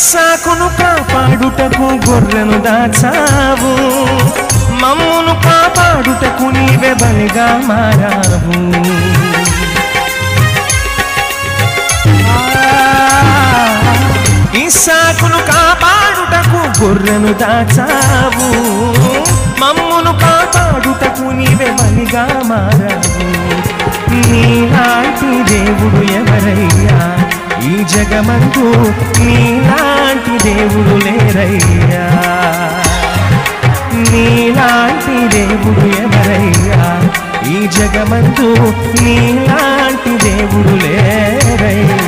సాకును కాపాడుటకు గొర్రెను దాచావు, మమ్మును కాపాడుటకు నీవే బలిగా మారావు. ఇస్సాకును కాపాడుటకు గొర్రెను దాచావు, మమ్మును కాపాడుటకు నీవే బలిగా మారావు. నీలాంటి దేవుడు ఎవరయ్యా ఈ జగమందు, నీలాంటి దేవుడు లేరయ్యా. నీలాంటి దేవుడు ఎవరయ్యా ఈ జగమందు, నీలాంటి దేవుడు లేరయ్యా.